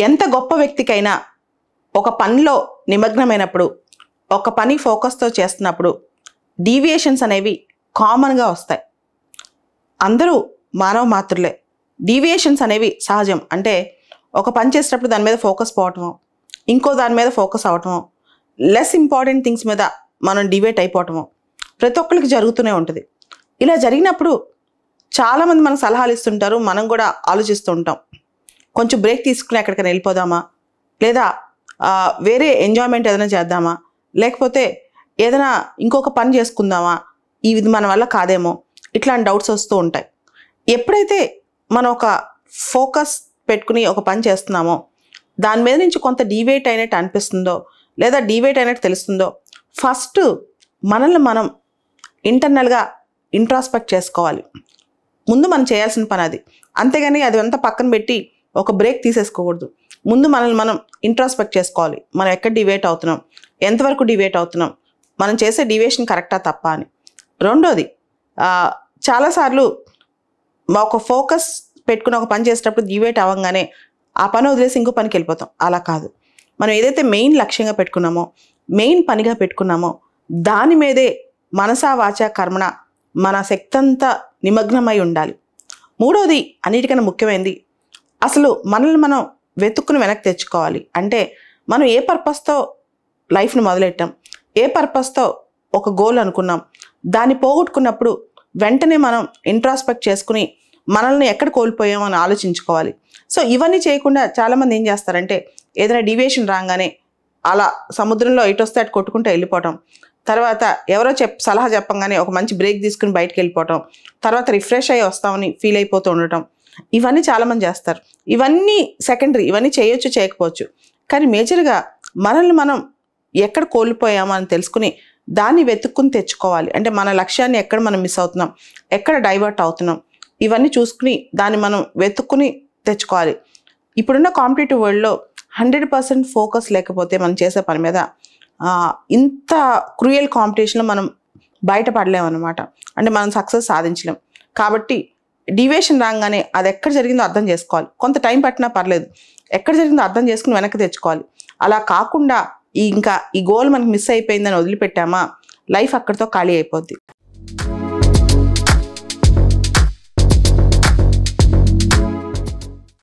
ఎంత గొప్ప వ్యక్తికైనా ఒక పనిలో నిమగ్నమైనప్పుడు, ఒక పని ఫోకస్తో చేస్తున్నప్పుడు డీవియేషన్స్ అనేవి కామన్గా వస్తాయి. అందరూ మానవ మాత్రులే. డీవియేషన్స్ అనేవి సహజం. అంటే ఒక పని చేసేటప్పుడు దాని మీద ఫోకస్ పోవటము, ఇంకో దాని మీద ఫోకస్ అవటము, లెస్ ఇంపార్టెంట్ థింగ్స్ మీద మనం డివేట్ అయిపోవటము ప్రతి ఒక్కరికి జరుగుతూనే ఉంటుంది. ఇలా జరిగినప్పుడు చాలామంది మనకు సలహాలు ఇస్తుంటారు, మనం కూడా ఆలోచిస్తూ ఉంటాం. కొంచెం బ్రేక్ తీసుకుని ఎక్కడికైనా వెళ్ళిపోదామా, లేదా వేరే ఎంజాయ్మెంట్ ఏదైనా చేద్దామా, లేకపోతే ఏదైనా ఇంకొక పని చేసుకుందామా, ఇది మన వల్ల కాదేమో, ఇట్లాంటి డౌట్స్ వస్తూ ఉంటాయి. ఎప్పుడైతే మనం ఒక ఫోకస్ పెట్టుకుని ఒక పని చేస్తున్నామో దాని మీద నుంచి కొంత డీవేట్ అయినట్టు అనిపిస్తుందో, లేదా డీవేట్ అయినట్టు తెలుస్తుందో, ఫస్ట్ మనల్ని మనం ఇంటర్నల్గా ఇంట్రాస్పెక్ట్ చేసుకోవాలి. ముందు మనం చేయాల్సిన పని అది. అంతేగాని అది అంతా పక్కన పెట్టి ఒక బ్రేక్ తీసేసుకోకూడదు. ముందు మనల్ని మనం ఇంట్రాస్పెక్ట్ చేసుకోవాలి. మనం ఎక్కడ డివేట్ అవుతున్నాం, ఎంతవరకు డివేట్ అవుతున్నాం, మనం చేసే డివేషన్ కరెక్టా తప్పా అని. రెండోది, చాలాసార్లు ఒక ఫోకస్ పెట్టుకుని ఒక పని చేసేటప్పుడు డివేట్ అవ్వగానే ఆ పని వదిలేసి ఇంకో పనికి వెళ్ళిపోతాం. అలా కాదు. మనం ఏదైతే మెయిన్ లక్ష్యంగా పెట్టుకున్నామో, మెయిన్ పనిగా పెట్టుకున్నామో దాని మీదే మనసా వాచా కర్మణ మన శక్తి అంతా నిమగ్నమై ఉండాలి. మూడోది, అన్నిటికన్నా ముఖ్యమైనది, అసలు మనల్ని మనం వెతుక్కుని వెనక్కి తెచ్చుకోవాలి. అంటే మనం ఏ పర్పస్తో లైఫ్ని మొదలెట్టాం, ఏ పర్పస్తో ఒక గోల్ అనుకున్నాం, దాన్ని పోగొట్టుకున్నప్పుడు వెంటనే మనం ఇంట్రాస్పెక్ట్ చేసుకుని మనల్ని ఎక్కడ కోల్పోయామో అని ఆలోచించుకోవాలి. సో ఇవన్నీ చేయకుండా చాలామంది ఏం చేస్తారంటే ఏదైనా డీవియేషన్ రాగానే అలా సముద్రంలో ఎటు వస్తే అటు కొట్టుకుంటూ వెళ్ళిపోవటం, తర్వాత ఎవరో సలహా చెప్పంగానే ఒక మంచి బ్రేక్ తీసుకుని బయటకు వెళ్ళిపోవటం, తర్వాత రిఫ్రెష్ అయ్యి వస్తామని ఫీల్ అయిపోతూ ఉండటం, ఇవన్నీ చాలామంది చేస్తారు. ఇవన్నీ సెకండరీ, ఇవన్నీ చేయొచ్చు చేయకపోవచ్చు. కానీ మేజర్గా మనల్ని మనం ఎక్కడ కోల్పోయామో అని తెలుసుకుని దాన్ని వెతుక్కుని తెచ్చుకోవాలి. అంటే మన లక్ష్యాన్ని ఎక్కడ మనం మిస్ అవుతున్నాం, ఎక్కడ డైవర్ట్ అవుతున్నాం, ఇవన్నీ చూసుకుని దాన్ని మనం వెతుక్కుని తెచ్చుకోవాలి. ఇప్పుడున్న కాంపిటేటివ్ వరల్డ్లో 100% ఫోకస్ లేకపోతే మనం చేసే పని మీద ఇంత క్రూయల్ కాంపిటీషన్లో మనం బయటపడలేము అనమాట. అంటే మనం సక్సెస్ సాధించలేం. కాబట్టి డివియేషన్ రాగానే అది ఎక్కడ జరిగిందో అర్థం చేసుకోవాలి. కొంత టైం పట్టినా పర్లేదు, ఎక్కడ జరిగిందో అర్థం చేసుకుని వెనక్కి తెచ్చుకోవాలి. అలా కాకుండా ఇంకా ఈ గోల్ మనకి మిస్ అయిపోయిందని వదిలిపెట్టామా, లైఫ్ అక్కడితో ఖాళీ అయిపోద్ది.